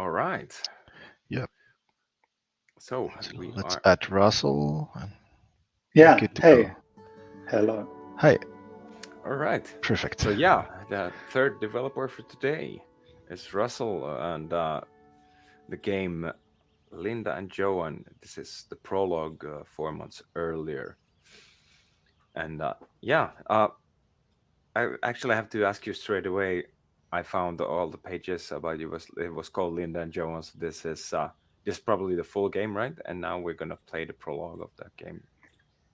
All right. Yep. So So we let's are add Russell and we're Yeah. good to Hey. go. Hello. Hi. all right. Perfect. So yeah, the third developer for today is Russell and the game Linda and Joan. This is the prologue 4 months earlier, and yeah, I actually have to ask you straight away. I found all the pages about it was called Linda and Joan. So this is probably the full game, right? And now we're gonna play the prologue of that game.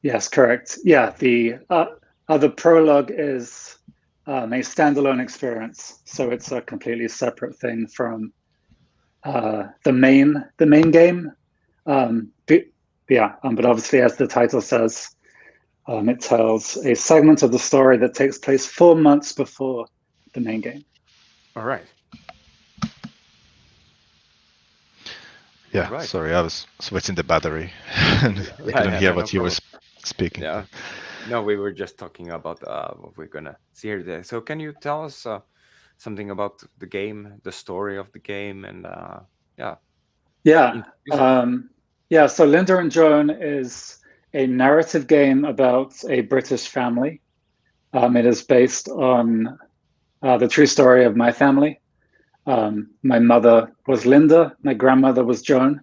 Yes, correct. Yeah, the prologue is a standalone experience, so it's a completely separate thing from the main game. But, yeah, but obviously, as the title says, it tells a segment of the story that takes place 4 months before the main game. All right, all Yeah, right. sorry, I was switching the battery and I Yeah, couldn't yeah, hear no what you were problem. speaking. Yeah, no, we were just talking about what we're gonna see here today. So, can you tell us something about the game, the story of the game, and yeah, Yeah, introduce it? yeah. So Linda and Joan is a narrative game about a British family. It is based on the true story of my family. My mother was Linda, my grandmother was Joan.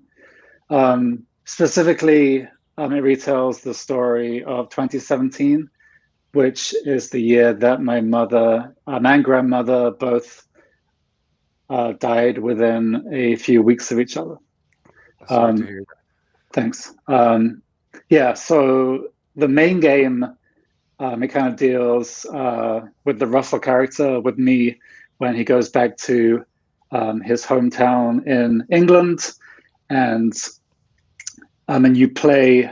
Specifically, it retells the story of 2017, which is the year that my mother and grandmother both died within a few weeks of each other. Sorry to Um, hear thanks. Yeah, so the main game, it kind of deals with the Russell character, with me, when he goes back to his hometown in England, and and you play,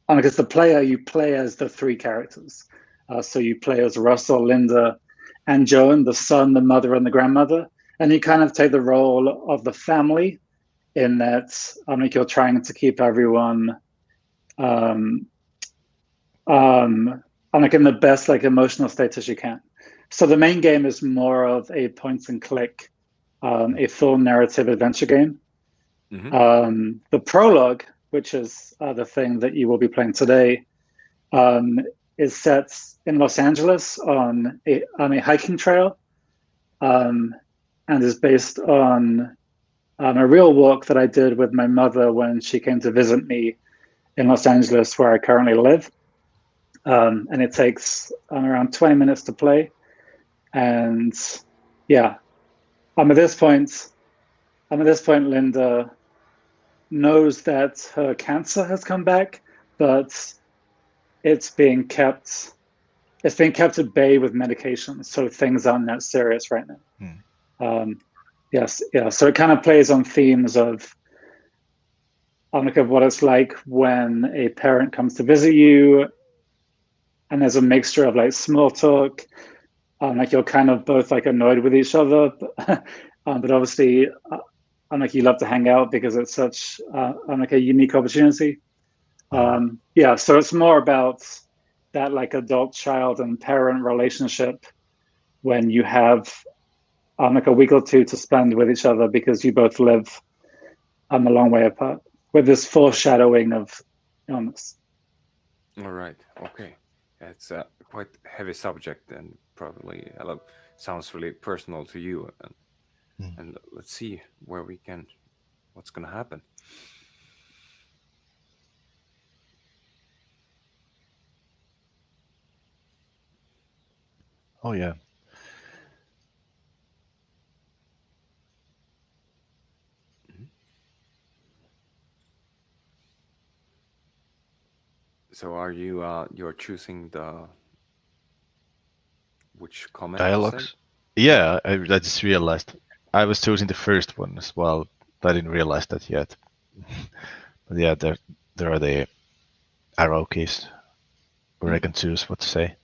because the player you play as the three characters. So you play as Russell, Linda, and Joan, the son, the mother, and the grandmother, and you kind of take the role of the family in that. Like you're trying to keep everyone um, like in the best like emotional state as you can. So the main game is more of a point and click, a full narrative adventure game. that. Hmm. The prologue, which is the thing that you will be playing today, um, is set in Los Angeles on a hiking trail, um, and is based on a real walk that I did with my mother when she came to visit me in Los Angeles, where I currently live. And it takes around 20 minutes to play. And yeah, I'm at this point. I'm at this point. Linda knows that her cancer has come back, but it's being kept. It's being kept at bay with medication, so things aren't that serious right now. Hmm. Um, yes, yeah. So it kind of plays on themes of what it's like when a parent comes to visit you, and there's a mixture of like small talk, like you're kind of both like annoyed with each other, but obviously, like you love to hang out because it's such like a unique opportunity. Yeah, so it's more about that like adult child and parent relationship when you have like a week or two to spend with each other because you both live a long way apart, with this foreshadowing of illness. All right. Okay. Yeah, it's a quite heavy subject and probably sounds really personal to you. Hmm. And let's see where we can, what's gonna happen. Oh yeah. Mhm. So are you you're choosing the which comment to say? Dialogues. Yeah. Yeah, I just realized I was choosing the first one as well. But I didn't realize that yet. But yeah, there are the arrow keys where I Mhm. can choose what to say.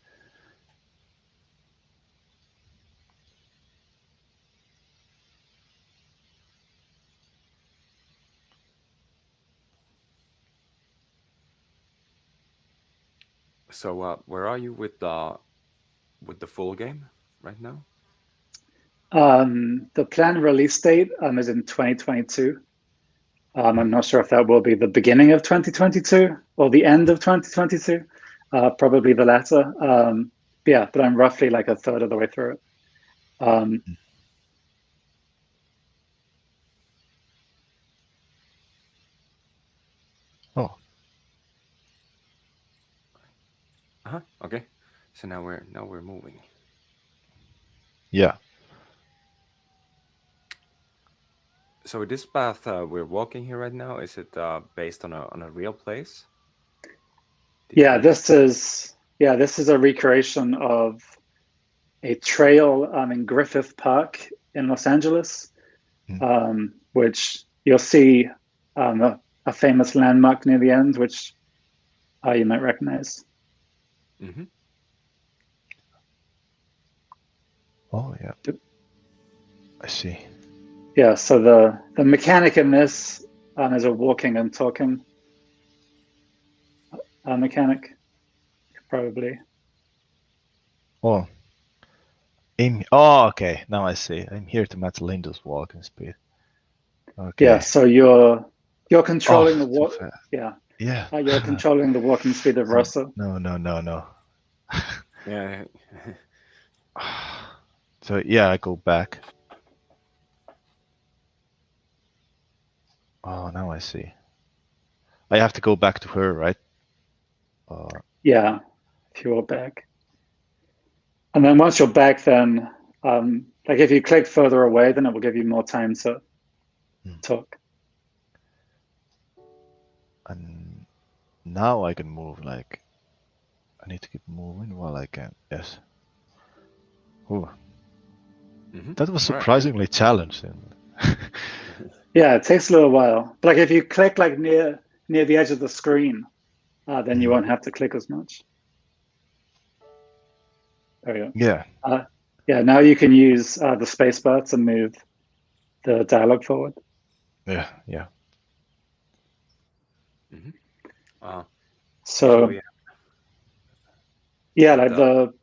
So where are you with the full game right now? The planned release date is in 2022. I'm not sure if that will be the beginning of 2022 or the end of 2022. Probably the latter. Yeah, but I'm roughly like a third of the way through it. Oh, Okay. So now we're moving. yeah. So this path we're walking here right now, is it based on a real place? Did Yeah, you- this is a recreation of a trail in Griffith Park in Los Angeles, which you'll see a famous landmark near the end, which you might recognize. Mhm. Oh, yeah. I see. Yeah, so the mechanic in this is a walking and talking mechanic, probably. Oh. Oh, okay. Now I see. I'm here to match Linda's walking speed. Okay. Yeah, so you're controlling the Oh, too walk. fast. Yeah, Yeah. you're controlling the walking speed of Russell. No, no, no, no. Yeah. So yeah, I go back. Oh, now I see. I have to go back to her, right? Yeah, if you are back, and then once you're back, then like if you click further away, then it will give you more time to talk. And now I can move. Like I need to keep moving while I can. Yes. Ooh, Mhm. that was All right. surprisingly challenging. Yeah, it takes a little while. But like if you click like near the edge of the screen, then you won't have to click as much. There you Yeah. go. Yeah, now you can use the spacebar to move the dialogue forward. Yeah. Yeah. Mhm. Uh, So yeah. yeah, But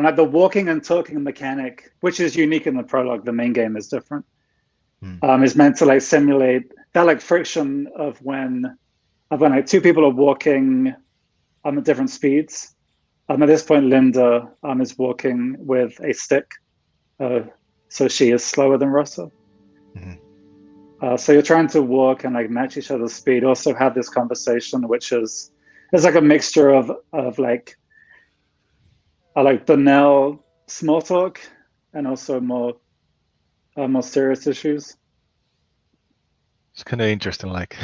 like the walking and talking mechanic, which is unique in the prologue, the main game is different. Is meant to like simulate that like friction of when like two people are walking at different speeds. At this point, Linda is walking with a stick, so she is slower than Russell. So you're trying to walk and like match each other's speed. Also have this conversation, which is like a mixture of like banal small talk and also more serious issues. It's kind of interesting. Like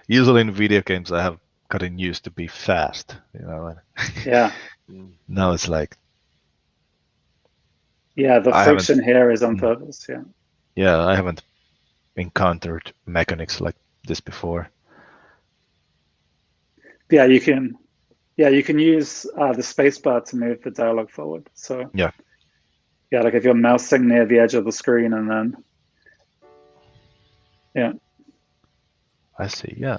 usually in video games, I have gotten used to be fast. You know. Yeah. Now it's like. Yeah, the I haven't. friction here is on purpose. Yeah. Yeah, I haven't encountered mechanics like this before. Yeah, you can use the spacebar to move the dialogue forward. So yeah, like if you're mousing near the edge of the screen and then I see. Yeah.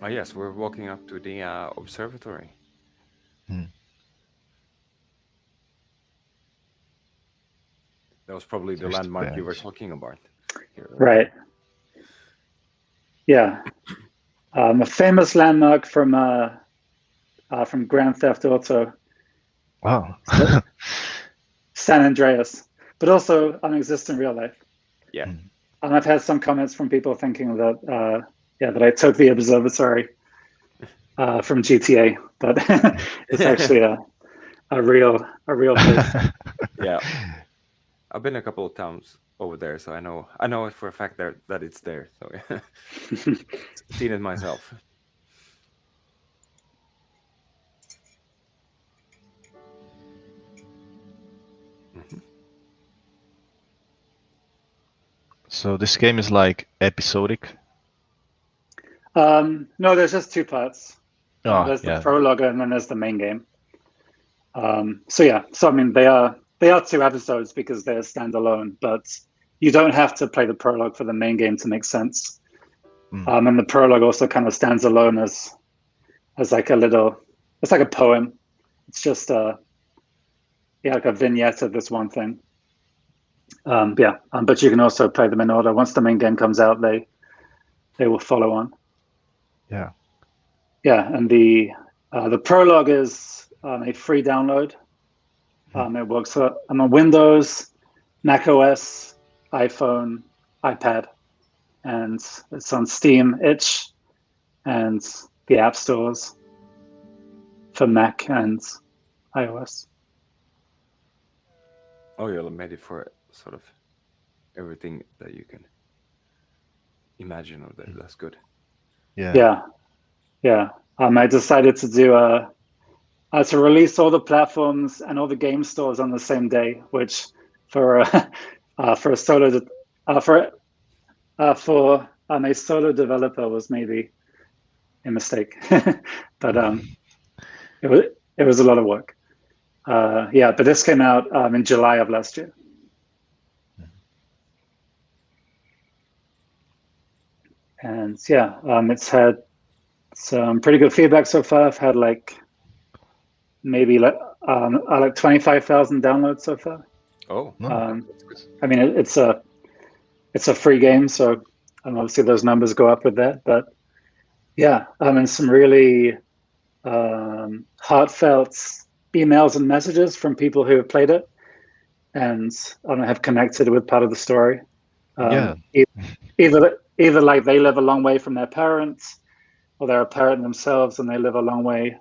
Oh yes, we're walking up to the observatory. That was probably the There's the landmark you were bench. talking about. Here. Right. Yeah. A famous landmark from Grand Theft Auto. Wow. San Andreas, but also exist in real life. Yeah. And I've had some comments from people thinking that that I took the observatory from GTA, but it's actually a real place. Yeah. I've been a couple of times over there, so I know it for a fact that it's there. So yeah. Seen it myself. So this game is like episodic. No, there's just two parts. There's the Yeah. prologue and then there's the main game. So I mean they are two episodes because they're standalone, but you don't have to play the prologue for the main game to make sense. And the prologue also kind of stands alone as like a little it's like a poem. It's just like a vignette of this one thing. But you can also play them in order. Once the main game comes out, they will follow on. Yeah. Yeah, and the prologue is a free download. It works on Windows, Mac OS, iPhone, iPad, and it's on Steam, itch, and the app stores for Mac and iOS. Oh, you're made it for sort of everything that you can imagine of that. That's good. Yeah. I decided to do to release all the platforms and all the game stores on the same day, which for a solo for a solo developer was maybe a mistake, but it was a lot of work. But this came out in July of last year. And it's had some pretty good feedback so far. I've had maybe 25,000 downloads so far. Oh, I mean, it's a free game, so obviously those numbers go up with that. But and some really heartfelt emails and messages from people who have played it and have connected with part of the story. Either like they live a long way from their parents, or they're a parent themselves and they live a long way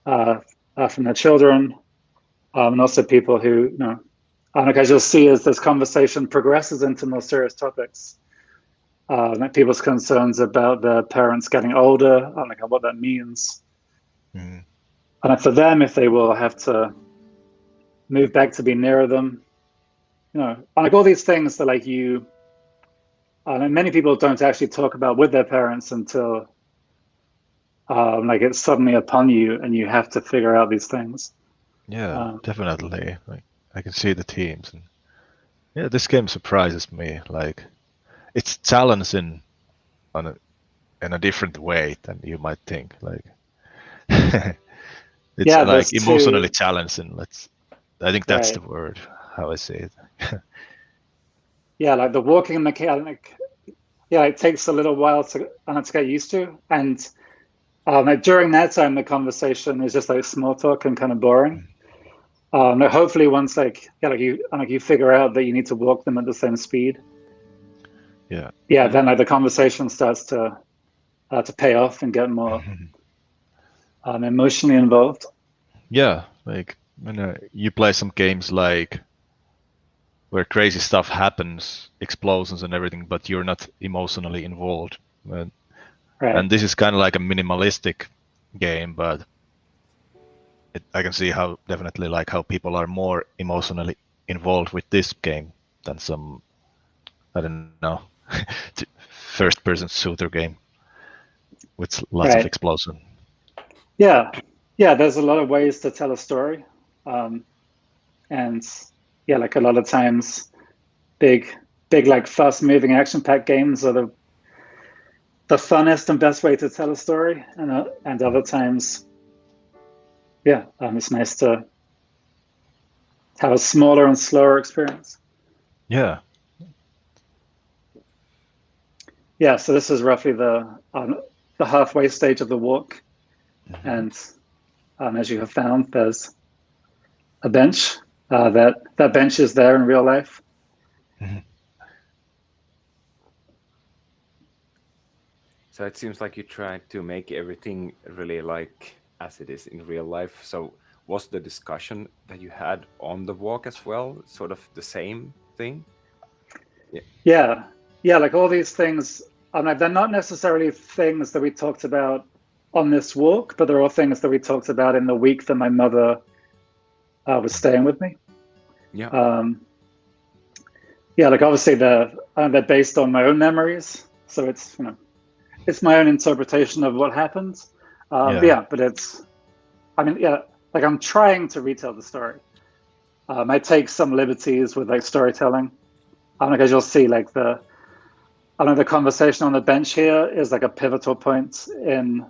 from their children, and also people who, as you'll see as this conversation progresses into more serious topics, like people's concerns about their parents getting older, and what that means. And for them, if they will have to move back to be nearer them, all these things that many people don't actually talk about with their parents until it's suddenly upon you and you have to figure out these things. Yeah, definitely. Like I can see the themes, and this game surprises me. Like it's challenging in a different way than you might think. Like it's emotionally challenging. I think that's the word, how I say it. Like the walking mechanic, it takes a little while to get used to. And during that time, the conversation is just like small talk and kind of boring. Hopefully once you figure out that you need to walk them at the same speed. Yeah. Then the conversation starts to pay off and get more emotionally involved. Yeah, like when you play some games like where crazy stuff happens, explosions and everything, but you're not emotionally involved. And this is kind of like a minimalistic game, but I can see how definitely how people are more emotionally involved with this game than some, I don't know, first-person shooter game with lots of explosion. Yeah, there's a lot of ways to tell a story, and a lot of times, big fast-moving action-packed games are the funnest and best way to tell a story, and other times, it's nice to have a smaller and slower experience. Yeah. So this is roughly the halfway stage of the walk, and as you have found, there's a bench. That bench is there in real life. So it seems like you tried to make everything really like as it is in real life. So was the discussion that you had on the walk as well sort of the same thing? Yeah, like all these things, they're not necessarily things that we talked about on this walk, but they're all things that we talked about in the week that my mother was staying with me. Obviously they're based on my own memories, so it's it's my own interpretation of what happened. But it's I'm trying to retell the story. I take some liberties with storytelling. As you'll see, the conversation on the bench here is a pivotal point in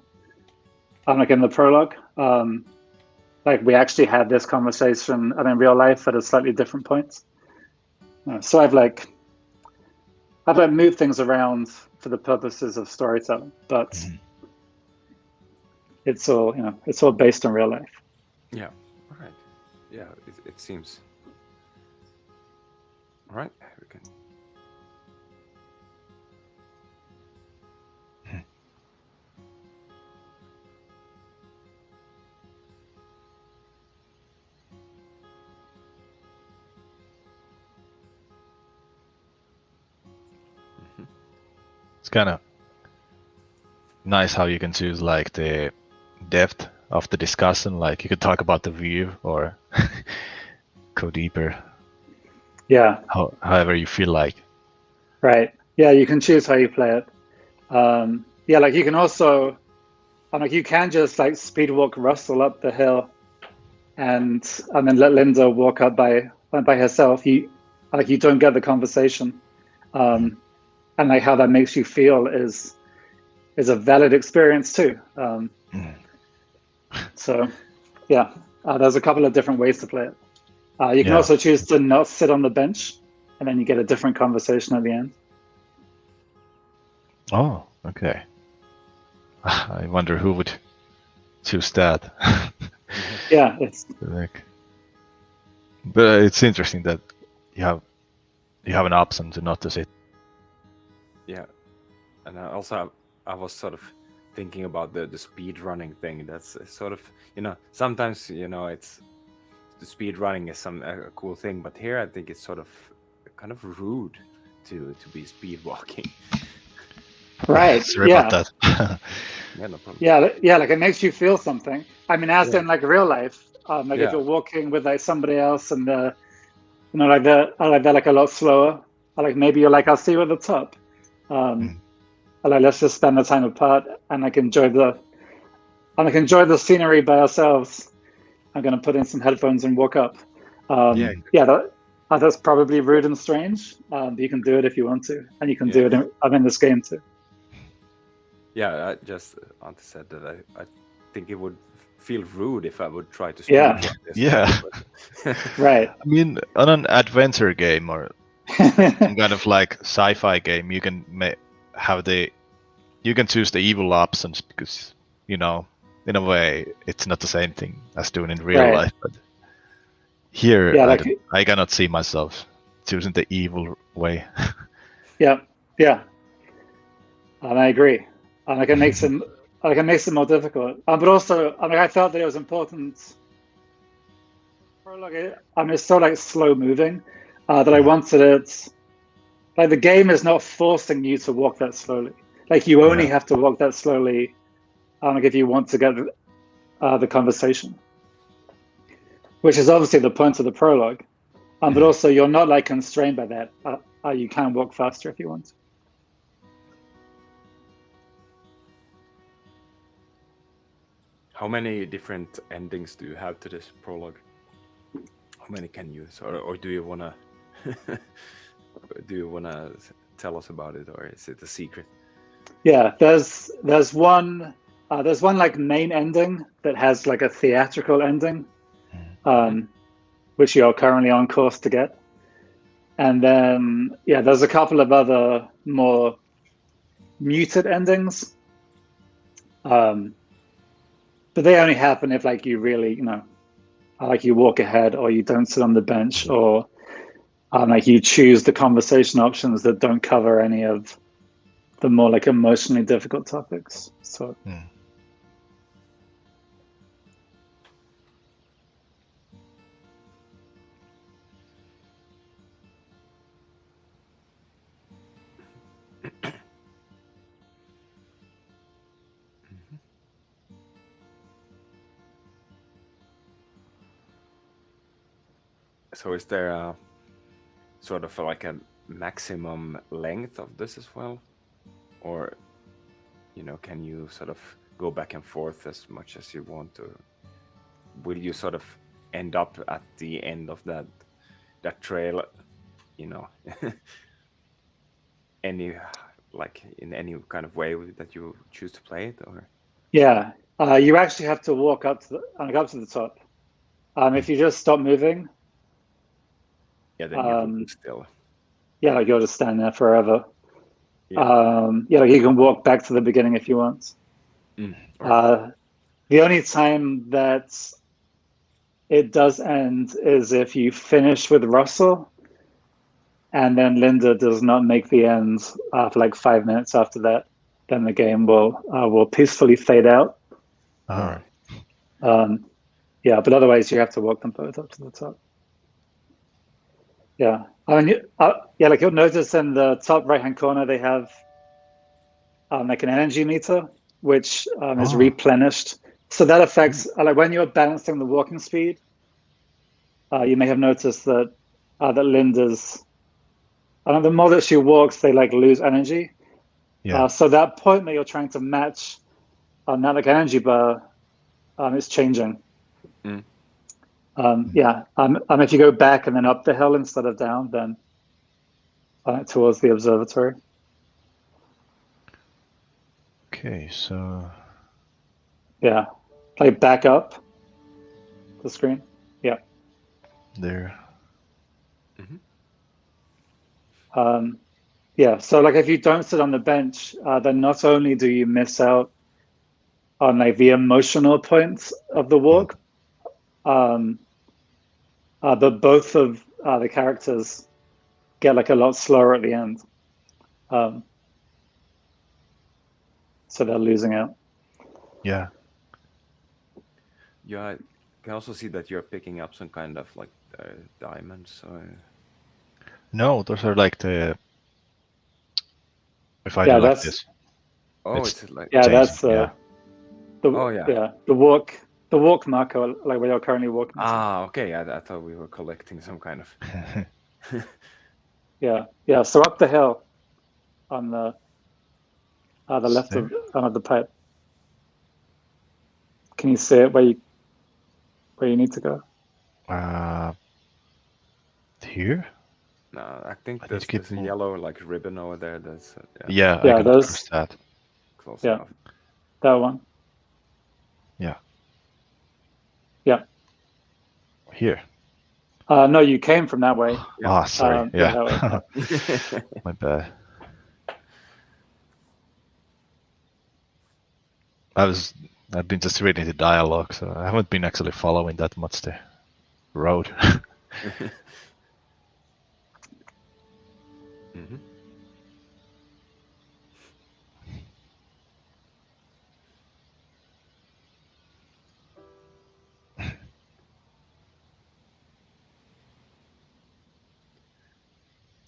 the prologue. like we actually had this conversation and in real life at a slightly different point. So I've moved things around for the purposes of storytelling, but it's all based on real life. Yeah. All right. Yeah, it seems. All right. We can. It's kind of nice how you can choose like the depth of the discussion. Like you could talk about the view or go deeper. Yeah. However you feel like. Right. Yeah, you can choose how you play it. Yeah, like you can also, like you can just like speed walk Russell up the hill, and then let Linda walk up by herself. You don't get the conversation, and like how that makes you feel is a valid experience too. So, yeah, there's a couple of different ways to play it. You can also choose to not sit on the bench, and then you get a different conversation at the end. Oh, okay. I wonder who would choose that. Yeah, it's like, but it's interesting that you have an option to not to sit. Yeah, and also I was sort of thinking about the speed running thing. That's sort of, sometimes it's the speed running is a cool thing, but here I think it's sort of kind of rude to be speed walking. Right. Sorry about that. Yeah, no problem. Yeah, like it makes you feel something. I mean, as in like real life, like if you're walking with like somebody else and like they're like a lot slower, or like maybe you're like, I'll see you at the top. Or like let's just spend the time apart and like enjoy the scenery by ourselves. I'm gonna put in some headphones and walk up. That's probably rude and strange. But you can do it if you want to, and you can do it in this game too. Yeah, I just Ante said that I think it would feel rude if I would try to speed walk this. Yeah. Right. I mean, on an adventure game or some kind of like sci-fi game, you can you can choose the evil options because in a way it's not the same thing as doing in real life. But here, I cannot see myself choosing the evil way. Yeah. And I agree. Like it makes it more difficult. But also, I felt that it was important. Prologue, it's so like slow moving that I wanted it. Like the game is not forcing you to walk that slowly. Like you only have to walk that slowly, like if you want to get the conversation, which is obviously the point of the prologue. But also you're not like constrained by that. You can walk faster if you want. How many different endings do you have to this prologue? How many can you use, or do you wanna tell us about it, or is it a secret? Yeah, there's one like main ending that has like a theatrical ending, which you're currently on course to get, and then there's a couple of other more muted endings, but they only happen if like you really like you walk ahead or you don't sit on the bench or like you choose the conversation options that don't cover any of the more like emotionally difficult topics. So So is there a sort of like a maximum length of this as well, or can you sort of go back and forth as much as you want to? Will you sort of end up at the end of that trail, any like in any kind of way that you choose to play it, or? Yeah, You actually have to walk up to the top. If you just stop moving, Yeah, then you have to be still. yeah, like you'll just stand there forever. Yeah. Yeah, like you can walk back to the beginning if you want. The only time that it does end is if you finish with Russell, and then Linda does not make the end for like 5 minutes after that. Then the game will peacefully fade out. Ah. Yeah, but otherwise you have to walk them both up to the top. Yeah, I mean, yeah, like you'll notice in the top right-hand corner they have like an energy meter, which is replenished. So that affects like when you're balancing the walking speed. You may have noticed that that Linda's, the more that she walks, they like lose energy. Yeah. So that point that you're trying to match on that like energy bar is changing. Yeah. If you go back and then up the hill instead of down, then towards the observatory. Okay, so yeah, like back up the screen. Yeah. There. Yeah. So like if you don't sit on the bench, then not only do you miss out on like the emotional points of the walk, but both of the characters get like a lot slower at the end. So they're losing out. Yeah. Yeah, I can also see that you're picking up some kind of like diamonds. No, those are like the. If I Yeah, do like that's. this. Oh, it's like. Yeah, changing, that's yeah. the walk marker, like where you're currently walking. Ah, okay. I thought we were collecting some kind of. Yeah. So up the hill, on the left There? of the pipe. Can you see it where you need to go? Here? No, I think I need there's to keep a more. yellow like ribbon over there. That's Yeah, I Yeah, can those- cross that. close Yeah. enough. That one. Yeah. Yeah. Here. No, you came from that way. Ah, sorry. Yeah. That way. My bad. I've been just reading the dialogue, so I haven't been actually following that much the road.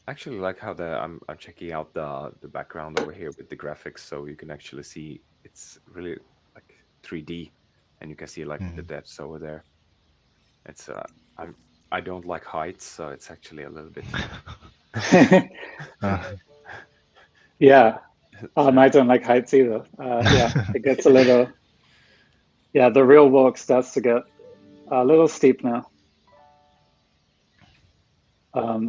Actually, like how I'm checking out the background over here with the graphics, so you can actually see it's really like 3D, and you can see like the depths over there. It's I don't like heights, so it's actually a little bit. Yeah. I don't like heights either. Yeah, it gets a little. Yeah, the real walk starts to get a little steep now. Yeah.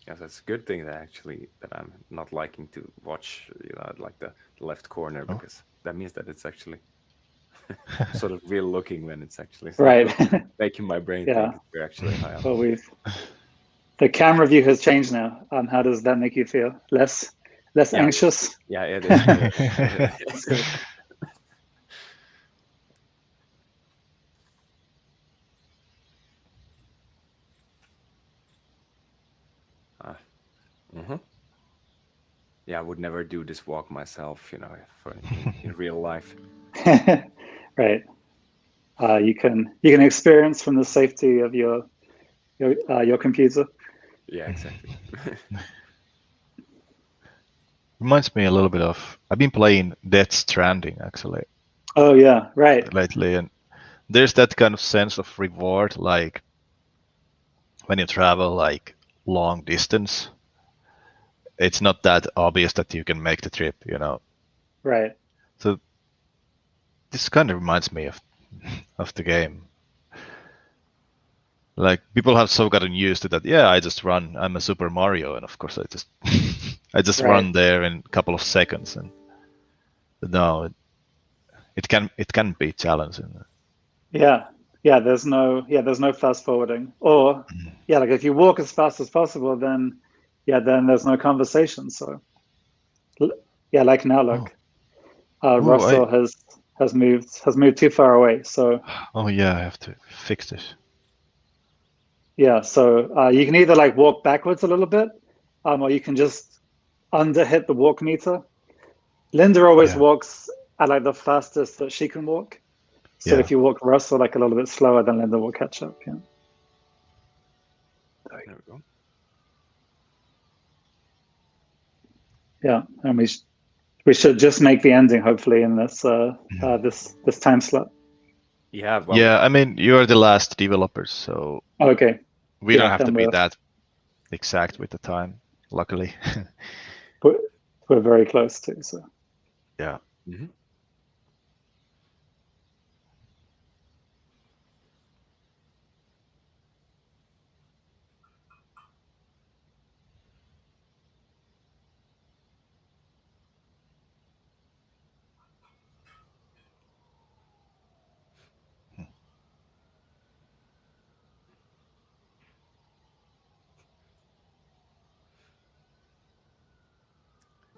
Yeah, that's a good thing that I'm not liking to watch, like the left corner, because that means that it's actually sort of real looking when it's actually right making my brain think we're actually high up. Well, the camera view has changed now. How does that make you feel? Less anxious? Yeah, it is. Good. Yeah, I would never do this walk myself, in real life. Right. You can experience from the safety of your computer. Yeah, exactly. Reminds me a little bit of. I've been playing Death Stranding actually. Oh yeah, right. Lately, and there's that kind of sense of reward, like when you travel like long distance. It's not that obvious that you can make the trip, Right. So this kind of reminds me of the game. Like people have so gotten used to that. Yeah, I just run. I'm a Super Mario, and of course I just run there in a couple of seconds, and No, it can be challenging. Yeah, there's no fast forwarding. Or like if you walk as fast as possible, then there's no conversation. So like now, look, Russell has moved too far away. So oh yeah, I have to fix this. yeah, so you can either like walk backwards a little bit, or you can just underhit the walk meter. Linda always walks at like the fastest that she can walk. So if you walk Russell like a little bit slower, then Linda will catch up. Yeah. There we go. Yeah, and we should just make the ending hopefully in this this time slot. Yeah. Well, Yeah, I mean you're the last developers, so okay. we don't have to be that exact with the time. Luckily. We're very close to. So yeah. Mm-hmm.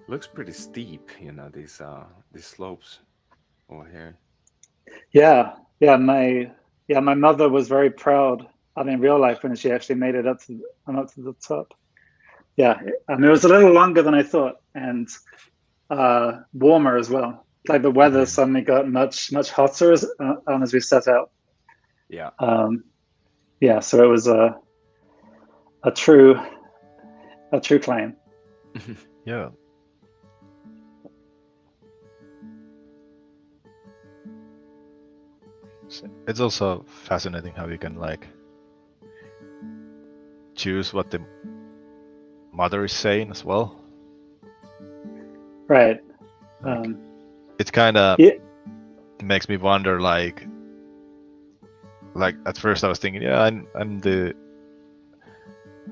Looks pretty steep, these slopes over here. Yeah, my mother was very proud. I mean, real life when she actually made it up to the top. Yeah, I mean, it was a little longer than I thought, and warmer as well. Like the weather suddenly got much hotter as we set out. Yeah. Yeah, so it was a true climb. Yeah. It's also fascinating how you can like choose what the mother is saying as well. Right. Like, it kind of makes me wonder, like at first I was thinking, yeah, I'm the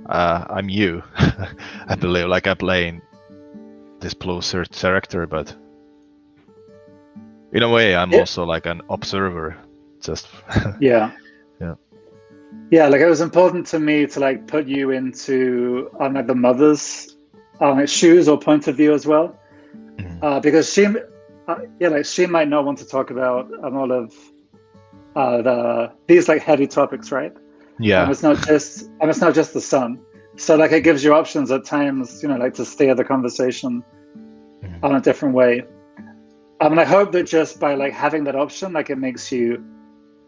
I'm you. I believe, like I'm playing this blue character, but in a way I'm also like an observer. Just yeah. Yeah, like it was important to me to like put you into like the mother's shoes or point of view as well, because she she might not want to talk about all of these like heavy topics, right? Yeah. It's not just the son. So like it gives you options at times, like to steer the conversation on a different way. I mean, I hope that just by like having that option, like it makes you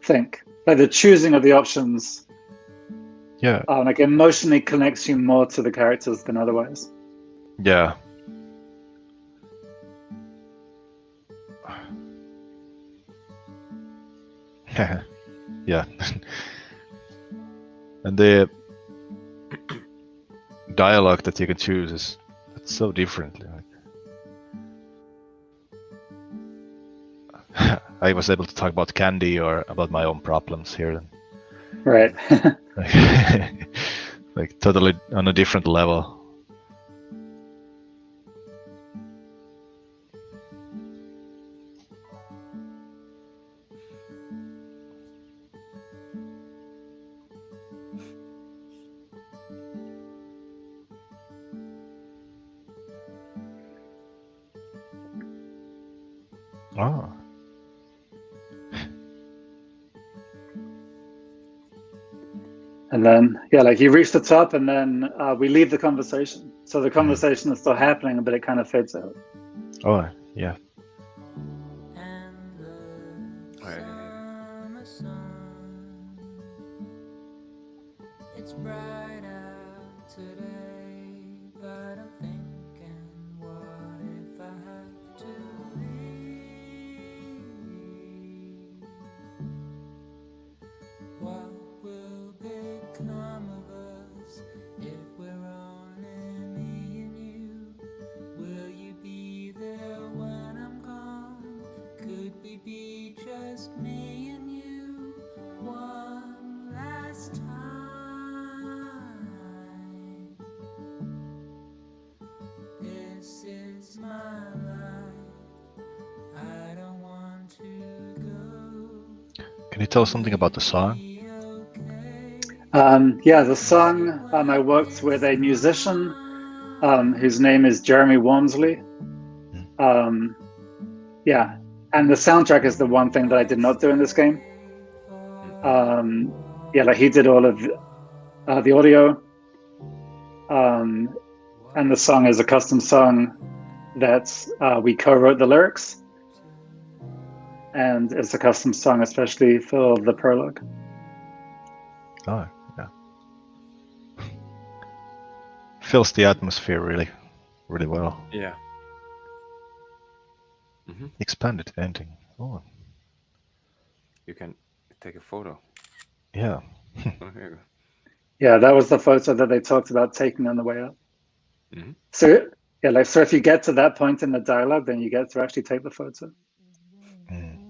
think. Like the choosing of the options, like emotionally connects you more to the characters than otherwise. Yeah. Yeah. And the dialogue that you can choose is so different. I was able to talk about candy or about my own problems here. Right. Like totally on a different level. Oh. And then, like you reach the top and then we leave the conversation. So the conversation is still happening, but it kind of fades out. Oh, yeah. It's bright out today, but I'm thinking, what if I have to leave? What will become of us if we're only me and you? Will you be there when I'm gone? Could we be just me and you one last time? This is my life, Can you tell us something about the song? Yeah, the song, I worked with a musician whose name is Jeremy Walmsley. Yeah, and the soundtrack is the one thing that I did not do in this game. Yeah, like he did all of the audio, and the song is a custom song that we co-wrote the lyrics, and it's a custom song especially for the prologue. Oh, yeah. Fills the atmosphere really well. Yeah. Mm-hmm. Expanded ending. Oh. You can take a photo. Yeah. Oh, here you go. Yeah, that was the photo that they talked about taking on the way up. Mm-hmm. So yeah, like so if you get to that point in the dialogue, then you get to actually take the photo. Mm.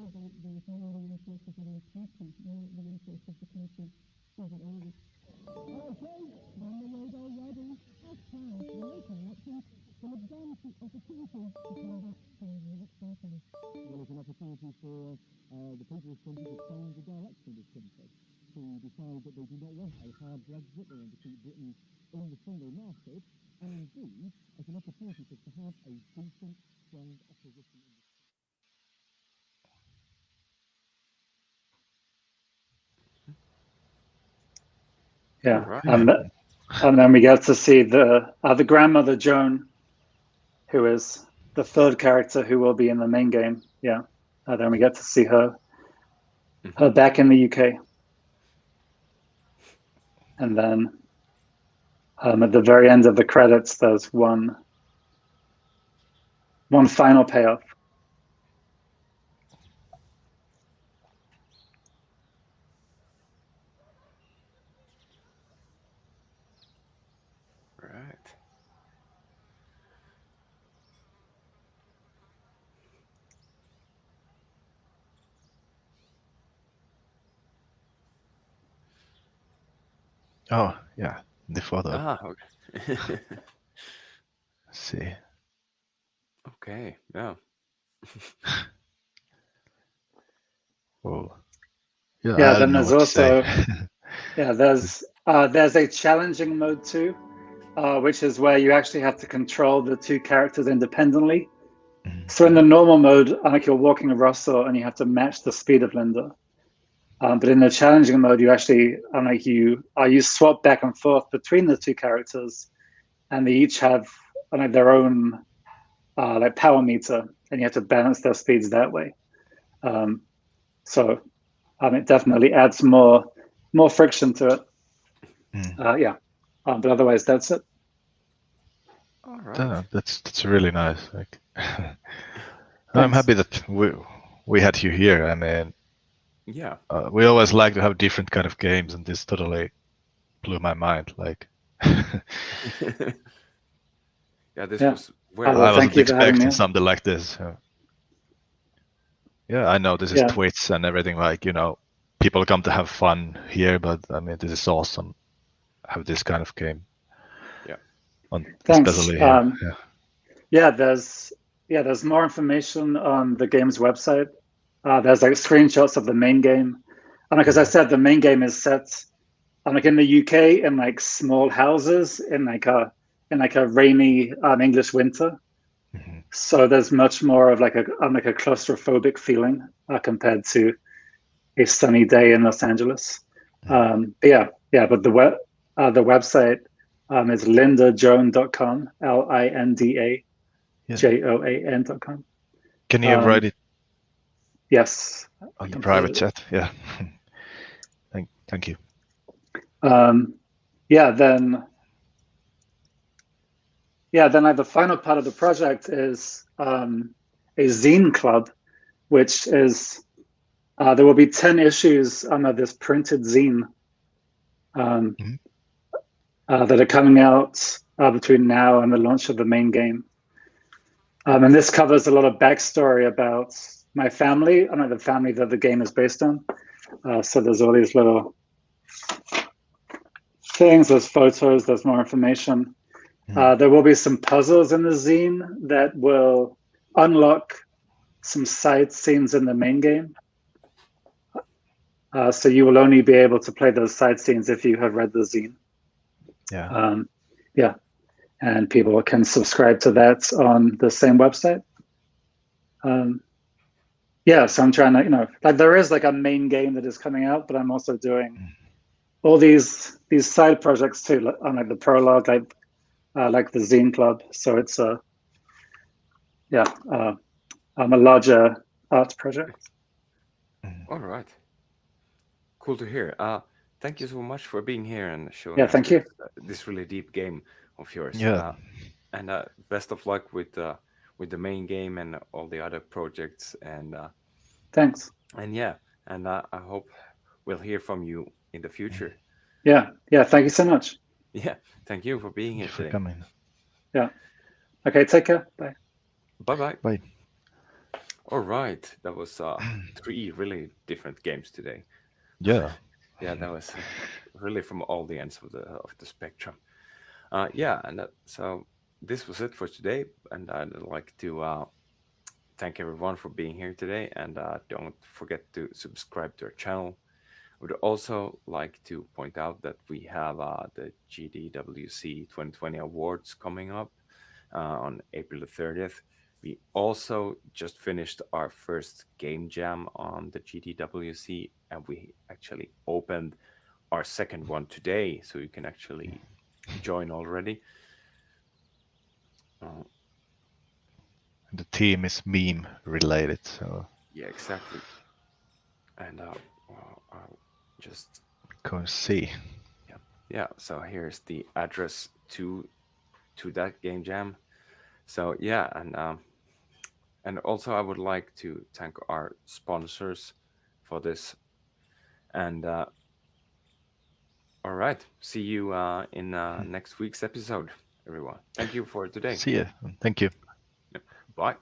Yeah, All right. and then we get to see the grandmother Joan, who is the third character who will be in the main game. Yeah, then we get to see her back in the UK, and then at the very end of the credits, there's one final payoff. Right. Oh, yeah. The photo. Okay. Let's see. Okay. Yeah. Oh. Yeah, Yeah, I then don't know there's what to say. also there's a challenging mode too, which is where you actually have to control the two characters independently. So in the normal mode, like you're walking a Russell and you have to match the speed of Linda. But in the challenging mode, you actually you swap back and forth between the two characters, and they each have their own like power meter, and you have to balance their speeds that way. So it definitely adds more friction to it. Yeah, but otherwise that's it. All right. That's really nice. Like, I'm happy that we had you here. I mean, Yeah. we always like to have different kind of games, and this totally blew my mind. Like, Yeah, this Yeah. was very. Well, I thank wasn't you for having expecting me. something like this. So. Yeah, I know this is Yeah. Twitch and everything. Like, people come to have fun here, but I mean, this is awesome. Have this kind of game. Yeah. Thanks. Especially here. Yeah, there's more information on the game's website. There's like screenshots of the main game, and like as I said, the main game is set like in the UK in like small houses in like a rainy English winter. Mm-hmm. So there's much more of like a claustrophobic feeling compared to a sunny day in Los Angeles. But but the website is lindajoan.com, LINDAJOAN.com. Can you write it Yes. on the private chat? Yeah. Thank you. Then the final part of the project is a zine club, which is there will be 10 issues of this printed zine that are coming out between now and the launch of the main game. And this covers a lot of backstory about my family, the family that the game is based on. So there's all these little things, there's photos, there's more information. There will be some puzzles in the zine that will unlock some side scenes in the main game. So you will only be able to play those side scenes if you have read the zine. Yeah. Yeah, and people can subscribe to that on the same website. Yeah, so I'm trying to, like there is like a main game that is coming out, but I'm also doing all these side projects too, on like the Prologue, like the Zine Club. So it's a larger art project. All right. Cool to hear. Thank you so much for being here and showing Yeah, us thank you. this really deep game of yours. Yeah. And best of luck with the main game and all the other projects. Thanks. And yeah, and I hope we'll hear from you in the future. Yeah, thank you so much. Yeah, thank you for being Thank here you for today. coming. Yeah. Okay, take care. Bye. Bye bye. Bye. All right, that was three really different games today. Yeah. Yeah, that was really from all the ends of the spectrum. Yeah, and so this was it for today, and I'd like to thank everyone for being here today, and don't forget to subscribe to our channel. I would also like to point out that we have the GDWC 2020 awards coming up on April the 30th. We also just finished our first game jam on the GDWC, and we actually opened our second one today, so you can actually join already. Uh, The team is meme related, so yeah, exactly. And I'll just go and see. yeah. So here's the address to that game jam. So yeah, and also I would like to thank our sponsors for this. And all right, see you in next week's episode, everyone. Thank you for today. See ya. Thank you. Bye.